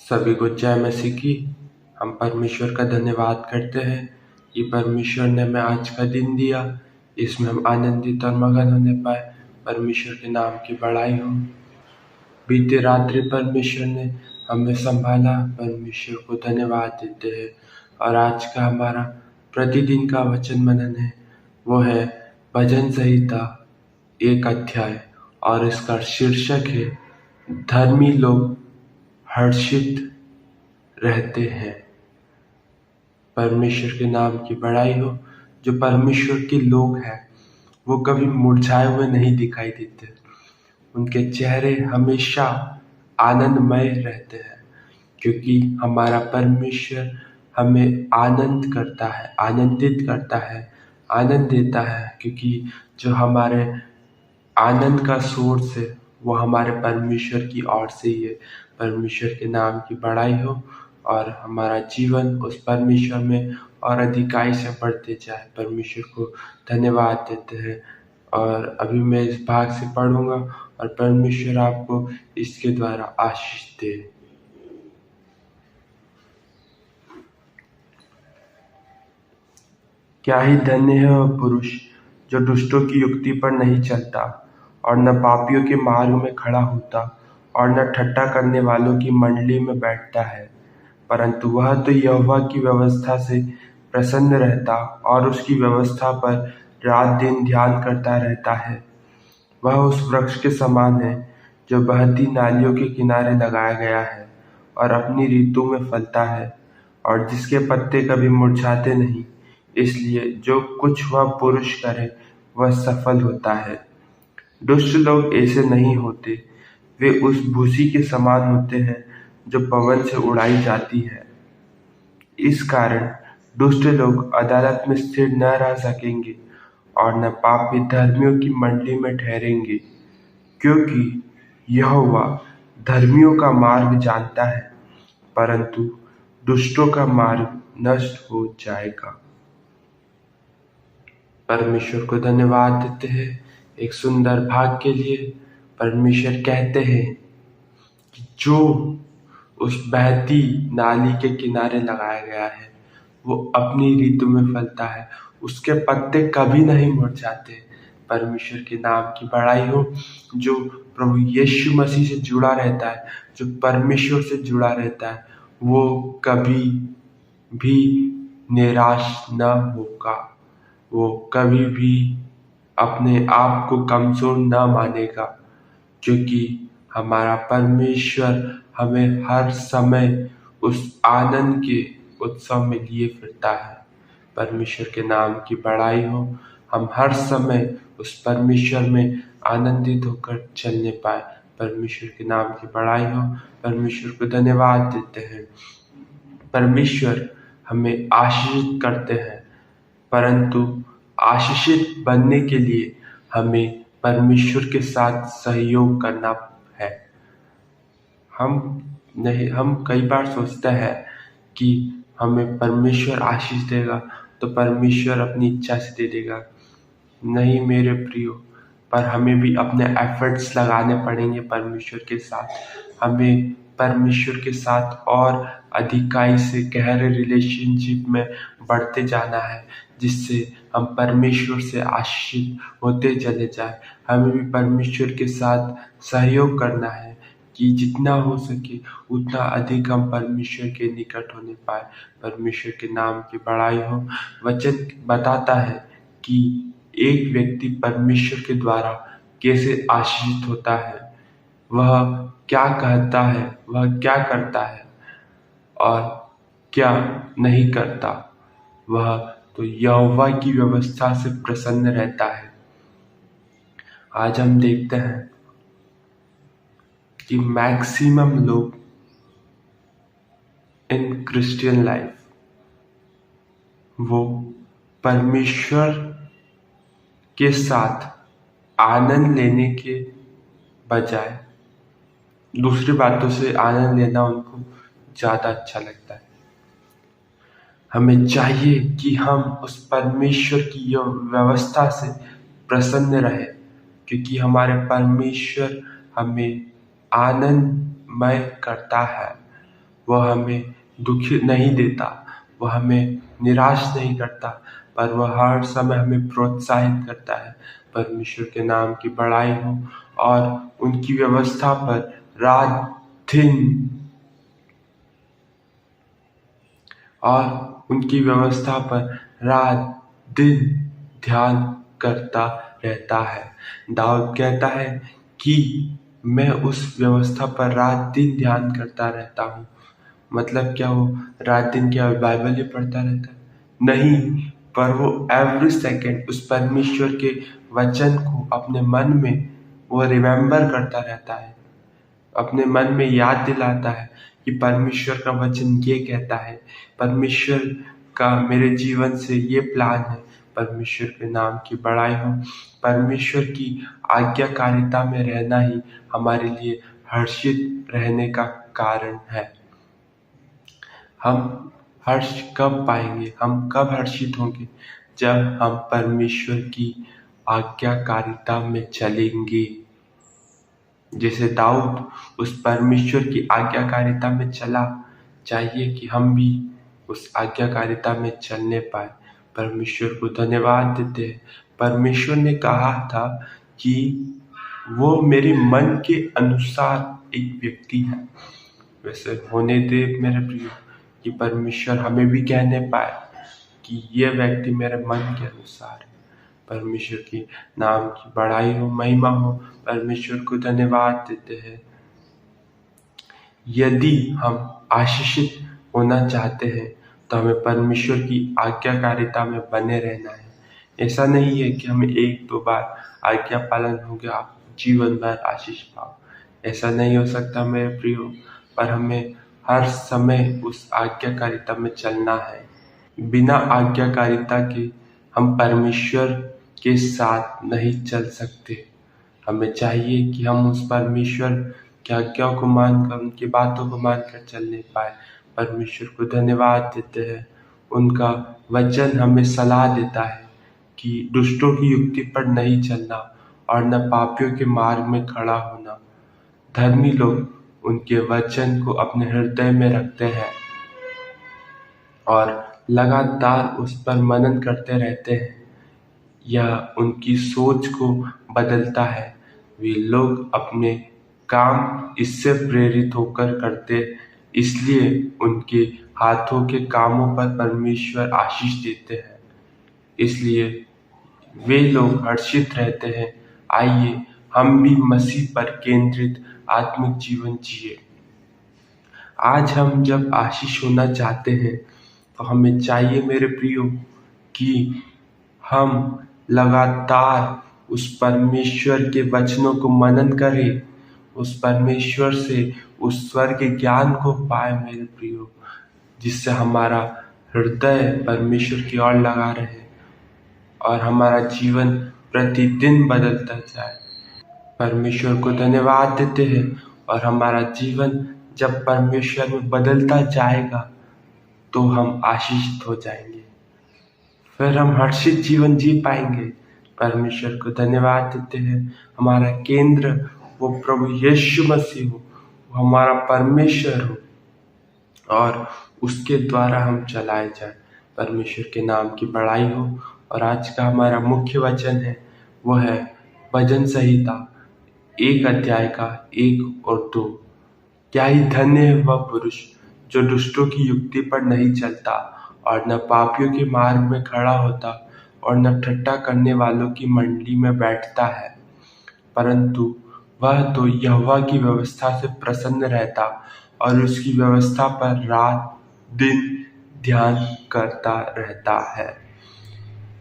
सभी को जय मसीह की। हम परमेश्वर का धन्यवाद करते हैं कि परमेश्वर ने हमें आज का दिन दिया, इसमें हम आनंदित और मगन होने पाए। परमेश्वर के नाम की बड़ाई हो। बीते रात्रि परमेश्वर ने हमें संभाला, परमेश्वर को धन्यवाद देते हैं। और आज का हमारा प्रतिदिन का वचन मनन है, वो है भजन संहिता 1 अध्याय, और इसका शीर्षक है धर्मी लोग हर्षित रहते हैं। परमेश्वर के नाम की बड़ाई हो। जो परमेश्वर के लोग हैं वो कभी मुरझाए हुए नहीं दिखाई देते, उनके चेहरे हमेशा आनंदमय रहते हैं, क्योंकि हमारा परमेश्वर हमें आनंद करता है, आनंदित करता है, आनंद देता है। क्योंकि जो हमारे आनंद का सोर्स है वो हमारे परमेश्वर की ओर से ही है। परमेश्वर के नाम की बड़ाई हो और हमारा जीवन उस परमेश्वर में और अधिकाई से बढ़ते जाए। परमेश्वर को धन्यवाद देते हैं। और अभी मैं इस भाग से पढ़ूंगा और परमेश्वर आपको इसके द्वारा आशीष दे। क्या ही धन्य है वह पुरुष जो दुष्टों की युक्ति पर नहीं चलता और न पापियों के मार्ग में खड़ा होता और न ठट्ठा करने वालों की मंडली में बैठता है, परंतु वह तो यहोवा की व्यवस्था से प्रसन्न रहता और उसकी व्यवस्था पर रात दिन ध्यान करता रहता है। वह उस वृक्ष के समान है जो बहती नालियों के किनारे लगाया गया है और अपनी ऋतु में फलता है, और जिसके पत्ते कभी मुरझाते नहीं। इसलिए जो कुछ वह पुरुष करे वह सफल होता है। दुष्ट लोग ऐसे नहीं होते, वे उस भूसी के समान होते हैं जो पवन से उड़ाई जाती है। इस कारण दुष्ट लोग अदालत में स्थिर न रह सकेंगे और न पापी धर्मियों की मंडली में ठहरेंगे, क्योंकि यहोवा धर्मियों का मार्ग जानता है, परंतु दुष्टों का मार्ग नष्ट हो जाएगा। परमेश्वर को धन्यवाद देते हैं एक सुंदर भाग के लिए। परमेश्वर कहते हैं कि जो उस बहती नाली के किनारे लगाया गया है वो अपनी ऋतु में फलता है, उसके पत्ते कभी नहीं मुरझाते। परमेश्वर के नाम की बड़ाई हो। जो प्रभु यीशु मसीह से जुड़ा रहता है, जो परमेश्वर से जुड़ा रहता है, वो कभी भी निराश न होगा, वो कभी भी अपने आप को कमजोर न मानेगा, क्योंकि हमारा परमेश्वर हमें हर समय उस आनंद के उत्सव में लिए फिरता है। परमेश्वर के नाम की बड़ाई हो। हम हर समय उस परमेश्वर में आनंदित होकर चलने पाए। परमेश्वर के नाम की बड़ाई हो। परमेश्वर को धन्यवाद देते हैं। परमेश्वर हमें आशीषित करते हैं, परंतु आशीषित बनने के लिए हमें परमेश्वर के साथ सहयोग करना है। हम कई बार सोचते हैं कि हमें परमेश्वर आशीष देगा तो परमेश्वर अपनी इच्छा से दे देगा। नहीं मेरे प्रियो, पर हमें भी अपने एफर्ट्स लगाने पड़ेंगे परमेश्वर के साथ। हमें परमेश्वर के साथ और अधिकाई से गहरे रिलेशनशिप में बढ़ते जाना है, जिससे हम परमेश्वर से आशीषित होते चले जाए। हमें भी परमेश्वर के साथ सहयोग करना है कि जितना हो सके उतना अधिक हम परमेश्वर के निकट होने पाए। परमेश्वर के नाम की बड़ाई हो। वचन बताता है कि एक व्यक्ति परमेश्वर के द्वारा कैसे आशीषित होता है, वह क्या कहता है, वह क्या करता है और क्या नहीं करता। वह तो यहोवा की व्यवस्था से प्रसन्न रहता है। आज हम देखते हैं कि मैक्सिमम लोग इन क्रिश्चियन लाइफ वो परमेश्वर के साथ आनंद लेने के बजाय दूसरी बातों से आनंद लेना उनको ज़्यादा अच्छा लगता है। हमें चाहिए कि हम उस परमेश्वर की यह व्यवस्था से प्रसन्न रहे, क्योंकि हमारे परमेश्वर हमें आनंदमय करता है। वह हमें दुखी नहीं देता, वह हमें निराश नहीं करता, पर वह हर समय हमें प्रोत्साहित करता है। परमेश्वर के नाम की बड़ाई हो। और उनकी व्यवस्था पर रात दिन ध्यान करता रहता है। दाऊद कहता है कि मैं उस व्यवस्था पर रात दिन ध्यान करता रहता हूँ। मतलब क्या हो, रात दिन क्या बाइबल ही पढ़ता रहता है? नहीं, पर वो एवरी सेकेंड उस परमेश्वर के वचन को अपने मन में वो रिमेम्बर करता रहता है, अपने मन में याद दिलाता है कि परमेश्वर का वचन ये कहता है, परमेश्वर का मेरे जीवन से ये प्लान है। परमेश्वर के नाम की बड़ाई हो। परमेश्वर की आज्ञाकारिता में रहना ही हमारे लिए हर्षित रहने का कारण है। हम हर्ष कब पाएंगे, हम कब हर्षित होंगे? जब हम परमेश्वर की आज्ञाकारिता में चलेंगे। जैसे दाऊद उस परमेश्वर की आज्ञाकारिता में चला, चाहिए कि हम भी उस आज्ञाकारिता में चलने पाए। परमेश्वर को धन्यवाद देते हैं। परमेश्वर ने कहा था कि वो मेरे मन के अनुसार एक व्यक्ति है। वैसे होने दे मेरे प्रिय कि परमेश्वर हमें भी कहने पाए कि ये व्यक्ति मेरे मन के अनुसार है। परमेश्वर की नाम की बड़ाई हो, महिमा हो। परमेश्वर को धन्यवाद देते हैं। यदि हम आशीषित होना चाहते हैं तो हमें परमेश्वर की आज्ञाकारिता में बने रहना है। ऐसा नहीं है कि हमें एक दो बार आज्ञा पालन हो गया जीवन भर आशीष पाओ, ऐसा नहीं हो सकता मेरे प्रियो। पर हमें हर समय उस आज्ञाकारिता में चलना है। बिना आज्ञाकारिता के हम परमेश्वर के साथ नहीं चल सकते। हमें चाहिए कि हम उस परमेश्वर की आज्ञा को मानकर, उनकी बातों को मानकर चलने पाए। परमेश्वर को धन्यवाद देते हैं। उनका वचन हमें सलाह देता है कि दुष्टों की युक्ति पर नहीं चलना और न पापियों के मार्ग में खड़ा होना। धर्मी लोग उनके वचन को अपने हृदय में रखते हैं और लगातार उस पर मनन करते रहते हैं। यह उनकी सोच को बदलता है। वे लोग अपने काम इससे प्रेरित होकर करते, इसलिए उनके हाथों के कामों पर परमेश्वर आशीष देते हैं। इसलिए वे लोग हर्षित रहते हैं। आइए हम भी मसीह पर केंद्रित आत्मिक जीवन जिए। आज हम जब आशीष होना चाहते हैं तो हमें चाहिए मेरे प्रियो कि हम लगातार उस परमेश्वर के वचनों को मनन करें, उस परमेश्वर से उस स्वर के ज्ञान को पाए मेरे प्रियो, जिससे हमारा हृदय परमेश्वर की ओर लगा रहे और हमारा जीवन प्रतिदिन बदलता जाए। परमेश्वर को धन्यवाद देते हैं। और हमारा जीवन जब परमेश्वर में बदलता जाएगा तो हम आशीषित हो जाएंगे, फिर हम हर्षित जीवन जी पाएंगे। परमेश्वर को धन्यवाद देते हैं। हमारा केंद्र वो प्रभु यीशु मसीह हो, वो हमारा परमेश्वर हो और उसके द्वारा हम चलाए जाए। परमेश्वर के नाम की बड़ाई हो। और आज का हमारा मुख्य वचन है, वो है भजन संहिता 1 अध्याय का 1 और 2। क्या ही धन्य है वह पुरुष जो दुष्टों की युक्ति पर नहीं चलता और न पापियों के मार्ग में खड़ा होता और न ठट्ठा करने वालों की मंडली में बैठता है, परंतु वह तो यहोवा की व्यवस्था से प्रसन्न रहता और उसकी व्यवस्था पर रात दिन ध्यान करता रहता है।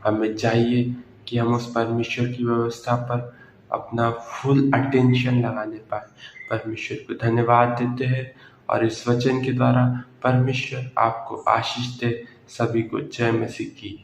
हमें चाहिए कि हम उस परमेश्वर की व्यवस्था पर अपना फुल अटेंशन लगाने पाए। परमेश्वर को धन्यवाद देते हैं और इस वचन के द्वारा परमेश्वर आपको आशीष दे। सभी को जय मसीह की।